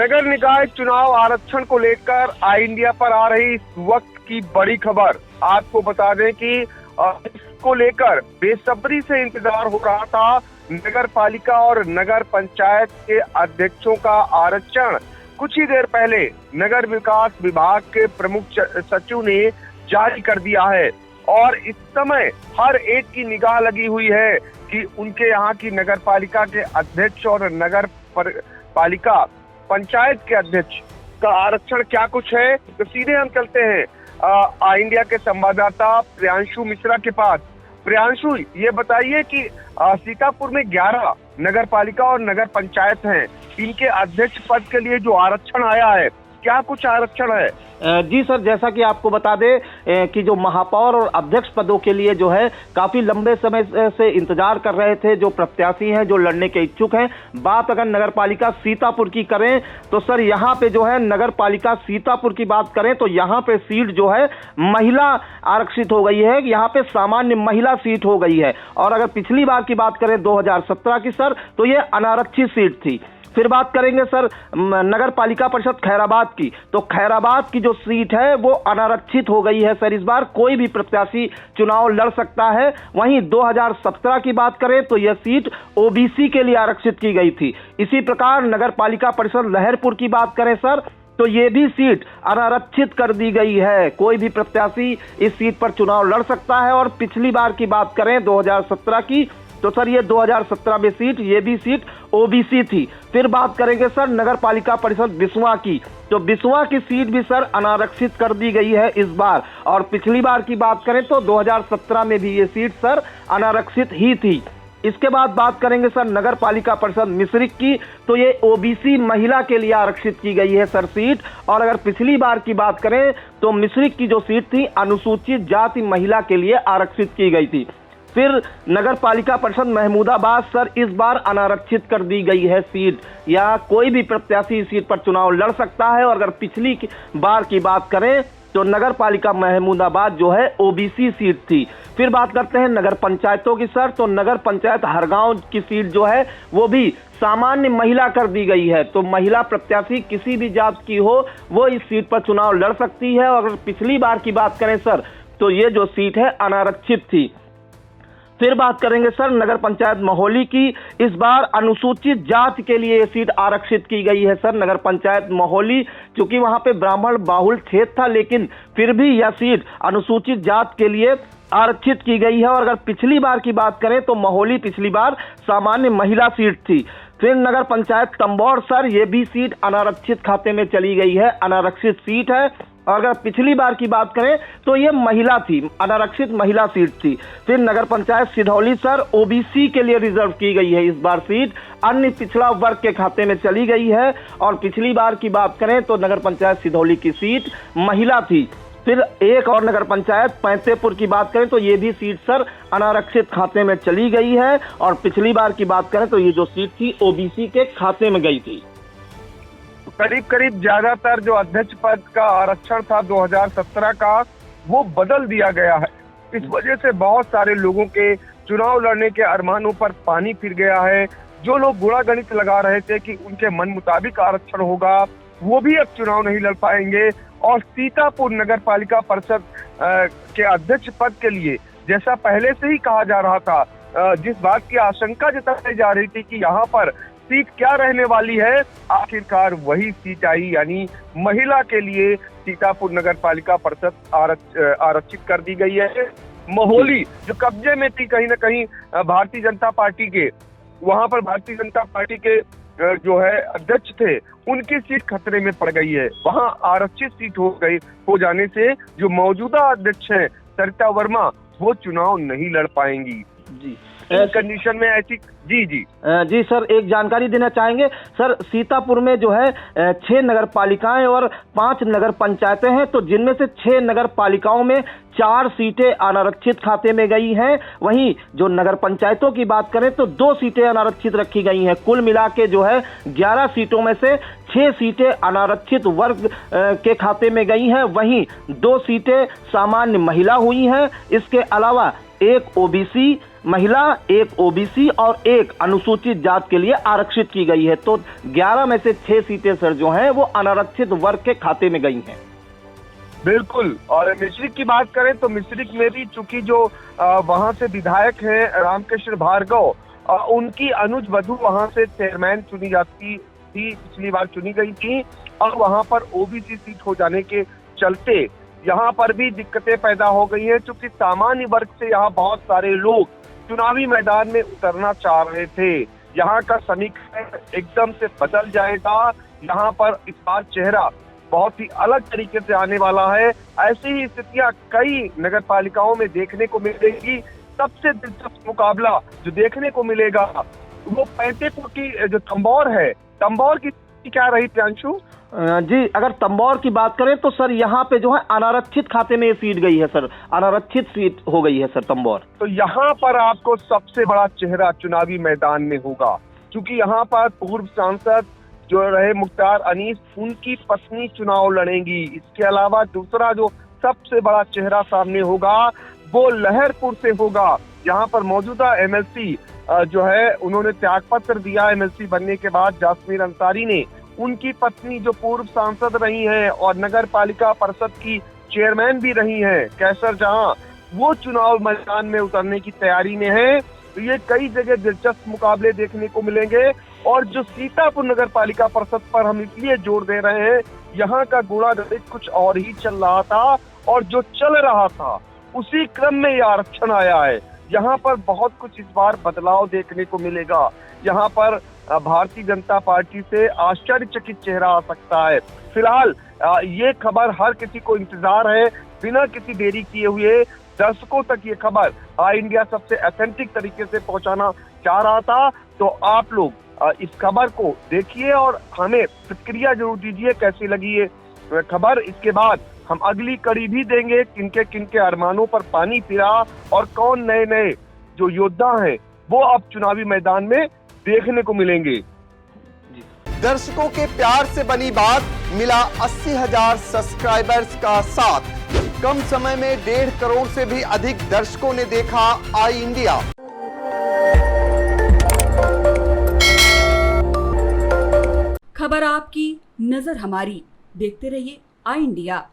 नगर निकाय चुनाव आरक्षण को लेकर आई इंडिया पर आ रही इस वक्त की बड़ी खबर। आपको बता दें कि इसको लेकर बेसब्री से इंतजार हो रहा था। नगर पालिका और नगर पंचायत के अध्यक्षों का आरक्षण कुछ ही देर पहले नगर विकास विभाग के प्रमुख सचिव ने जारी कर दिया है और इस समय हर एक की निगाह लगी हुई है कि उनके यहाँ की नगर पालिका के अध्यक्ष और नगर पालिका पंचायत के अध्यक्ष का आरक्षण क्या कुछ है। तो सीधे हम चलते हैं आई इंडिया के संवाददाता प्रियांशु मिश्रा के पास। प्रियांशु, ये बताइए कि सीतापुर में 11 नगर पालिका और नगर पंचायत हैं, इनके अध्यक्ष पद के लिए जो आरक्षण आया है, क्या कुछ आरक्षण है? जी सर, जैसा कि आपको बता दें कि जो महापौर और अध्यक्ष पदों के लिए जो है काफी लंबे समय से इंतजार कर रहे थे जो प्रत्याशी हैं, जो लड़ने के इच्छुक हैं। बात अगर नगर पालिका सीतापुर की करें तो सर यहाँ पे जो है नगर पालिका सीतापुर की बात करें तो यहाँ पे सीट जो है महिला आरक्षित हो गई है, यहाँ पे सामान्य महिला सीट हो गई है। और अगर पिछली बार की बात करें 2017 की सर, तो ये अनारक्षित सीट थी। फिर बात करेंगे सर नगर पालिका परिषद खैराबाद की, तो खैराबाद की जो सीट है वो अनारक्षित हो गई है सर। इस बार कोई भी प्रत्याशी चुनाव लड़ सकता है। वहीं 2017 की बात करें तो यह सीट ओबीसी के लिए आरक्षित की गई थी। इसी प्रकार नगर पालिका परिषद लहरपुर की बात करें सर, तो ये भी सीट अनारक्षित कर दी गई है। कोई भी प्रत्याशी इस सीट पर चुनाव लड़ सकता है। और पिछली बार की बात करें 2017 की, तो सर ये 2017 में सीट, ये भी सीट ओबीसी थी। फिर बात करेंगे सर नगर पालिका परिषद बिस्वा की, तो बिस्वा की सीट भी सर अनारक्षित कर दी गई है इस बार। और पिछली बार की बात करें तो 2017 में भी ये सीट सर अनारक्षित ही थी। इसके बाद बात करेंगे सर नगर पालिका परिषद मिश्रिक की, तो ये ओबीसी महिला के लिए आरक्षित की गई है सर सीट। और अगर पिछली बार की बात करें तो मिश्रिक की जो सीट थी अनुसूचित जाति महिला के लिए आरक्षित की गई थी। फिर नगर पालिका परिषद महमूदाबाद सर, इस बार अनारक्षित कर दी गई है सीट। या कोई भी प्रत्याशी इस सीट पर चुनाव लड़ सकता है। और अगर पिछली बार की बात करें तो नगर पालिका महमूदाबाद जो है ओबीसी सीट थी। फिर बात करते हैं नगर पंचायतों की सर, तो नगर पंचायत हरगांव की सीट जो है वो भी सामान्य महिला कर दी गई है। तो महिला प्रत्याशी किसी भी जात की हो वो इस सीट पर चुनाव लड़ सकती है। और अगर पिछली बार की बात करें सर, तो ये जो सीट है अनारक्षित थी। फिर बात करेंगे सर नगर पंचायत महोली की, इस बार अनुसूचित जाति के लिए ये सीट आरक्षित की गई है सर नगर पंचायत महोली। क्योंकि वहां पे ब्राह्मण बाहुल क्षेत्र था, लेकिन फिर भी यह सीट अनुसूचित जाति के लिए आरक्षित की गई है। और अगर पिछली बार की बात करें तो महोली पिछली बार सामान्य महिला सीट थी। फिर नगर पंचायत तंबौर सर, ये भी सीट अनारक्षित खाते में चली गई है, अनारक्षित सीट है। और अगर पिछली बार की बात करें तो ये महिला थी, अनारक्षित महिला सीट थी। फिर नगर पंचायत सिधौली सर, ओबीसी के लिए रिजर्व की गई है इस बार सीट, अन्य पिछड़ा वर्ग के खाते में चली गई है। और पिछली बार की बात करें तो नगर पंचायत सिधौली की सीट महिला थी। फिर एक और नगर पंचायत पैंतेपुर की बात करें तो ये भी सीट सर अनारक्षित खाते में चली गई है। और पिछली बार की बात करें तो ये जो सीट थी ओबीसी के खाते में गई थी। करीब करीब ज्यादातर जो अध्यक्ष पद का आरक्षण था 2017 का, वो बदल दिया गया है। इस वजह से बहुत सारे लोगों के चुनाव लड़ने के अरमानों पर पानी फिर गया है। जो लोग गुणा गणित लगा रहे थे कि उनके मन मुताबिक आरक्षण होगा, वो भी अब चुनाव नहीं लड़ पाएंगे। और सीतापुर नगर पालिका परिषद के अध्यक्ष पद के लिए, जैसा पहले से ही कहा जा रहा था, जिस बात की आशंका जताई जा रही थी कि यहाँ पर सीट क्या रहने वाली है, आखिरकार वही सीट आई, यानी महिला के लिए सीतापुर नगर पालिका परिषद आरक्षित कर दी गई है। महोली जो कब्जे में थी कहीं ना कहीं भारतीय जनता पार्टी के, वहां पर भारतीय जनता पार्टी के जो है अध्यक्ष थे, उनकी सीट खतरे में पड़ गई है। वहां आरक्षित सीट हो जाने से जो मौजूदा अध्यक्ष हैं सरिता वर्मा, वो चुनाव नहीं लड़ पाएंगी। जी, कंडीशन में ऐसी जी सर, एक जानकारी देना चाहेंगे सर। सीतापुर में जो है 6 नगर पालिकाएं और 5 नगर पंचायतें हैं, तो जिनमें से 6 नगर पालिकाओं में 4 सीटें अनारक्षित खाते में गई हैं। वहीं जो नगर पंचायतों की बात करें तो 2 सीटें अनारक्षित रखी गई हैं। कुल मिला के जो है 11 सीटों में से 6 सीटें अनारक्षित वर्ग के खाते में गई हैं। वहीं 2 सीटें सामान्य महिला हुई हैं। इसके अलावा एक ओबीसी महिला, एक ओबीसी और एक अनुसूचित जात के लिए आरक्षित की गई है। तो 11 में से 6 सीटें सर जो हैं वो अनारक्षित वर्ग के खाते में गई हैं। बिल्कुल। और मिश्रिक की बात करें तो मिश्रिक में भी चूंकि जो वहां से विधायक हैं रामकृष्ण भार्गव, उनकी अनुज वधु वहां से चेयरमैन चुनी जाती थी, पिछली बार चुनी गई थी, और वहां पर ओबीसी सीट हो जाने के चलते यहाँ पर भी दिक्कतें पैदा हो गई हैं, क्योंकि सामान्य वर्ग से यहाँ बहुत सारे लोग चुनावी मैदान में उतरना चाह रहे थे। यहाँ का समीकरण एकदम से बदल जाएगा। यहाँ पर इस बार चेहरा बहुत ही अलग तरीके से आने वाला है। ऐसी ही स्थितियां कई नगर पालिकाओं में देखने को मिलेगी। सबसे दिलचस्प मुकाबला जो देखने को मिलेगा वो 35 की जो तंबौर है, तंबौर की क्या रही प्रियांशु? जी, अगर तंबौर की बात करें तो सर यहाँ पे जो है अनारक्षित खाते में ये सीट गई है सर, अनारक्षित सीट हो गई है सर तंबौर। तो यहाँ पर आपको सबसे बड़ा चेहरा चुनावी मैदान में होगा, क्योंकि यहाँ पर पूर्व सांसद जो रहे मुख्तार अनीस, उनकी पत्नी चुनाव लड़ेंगी। इसके अलावा दूसरा जो सबसे बड़ा चेहरा सामने होगा वो लहरपुर से होगा। यहाँ पर मौजूदा एमएलसी जो है उन्होंने त्यागपत्र दिया एमएलसी बनने के बाद, जासमीर अंसारी ने। उनकी पत्नी जो पूर्व सांसद रही हैं और नगर पालिका परिषद की चेयरमैन भी रही हैं, कैसर जहां, वो चुनाव मैदान में उतरने की तैयारी में है। तो ये कई जगह दिलचस्प मुकाबले देखने को मिलेंगे। और जो सीतापुर नगर पालिका परिषद पर हम इसलिए जोर दे रहे हैं, यहाँ का गुणागणित कुछ और ही चल रहा था, और जो चल रहा था उसी क्रम में ये आरक्षण आया है। यहाँ पर बहुत कुछ इस बार बदलाव देखने को मिलेगा। यहाँ पर भारतीय जनता पार्टी से आश्चर्यचकित चेहरा आ सकता है। फिलहाल ये खबर हर किसी को इंतजार है। बिना किसी देरी किए हुए दर्शकों तक ये खबर आई इंडिया सबसे ऑथेंटिक तरीके से पहुंचाना चाह रहा था। तो आप लोग इस खबर को देखिए और हमें प्रतिक्रिया जरूर दीजिए, कैसी लगी ये खबर। इसके बाद हम अगली कड़ी भी देंगे, किनके किनके अरमानों पर पानी फिरा और कौन नए नए जो योद्धा हैं वो अब चुनावी मैदान में देखने को मिलेंगे। दर्शकों के प्यार से बनी बात, मिला 80,000 सब्सक्राइबर्स का साथ। कम समय में 1.5 करोड़ से भी अधिक दर्शकों ने देखा आई इंडिया। खबर आपकी, नजर हमारी। देखते रहिए आई इंडिया।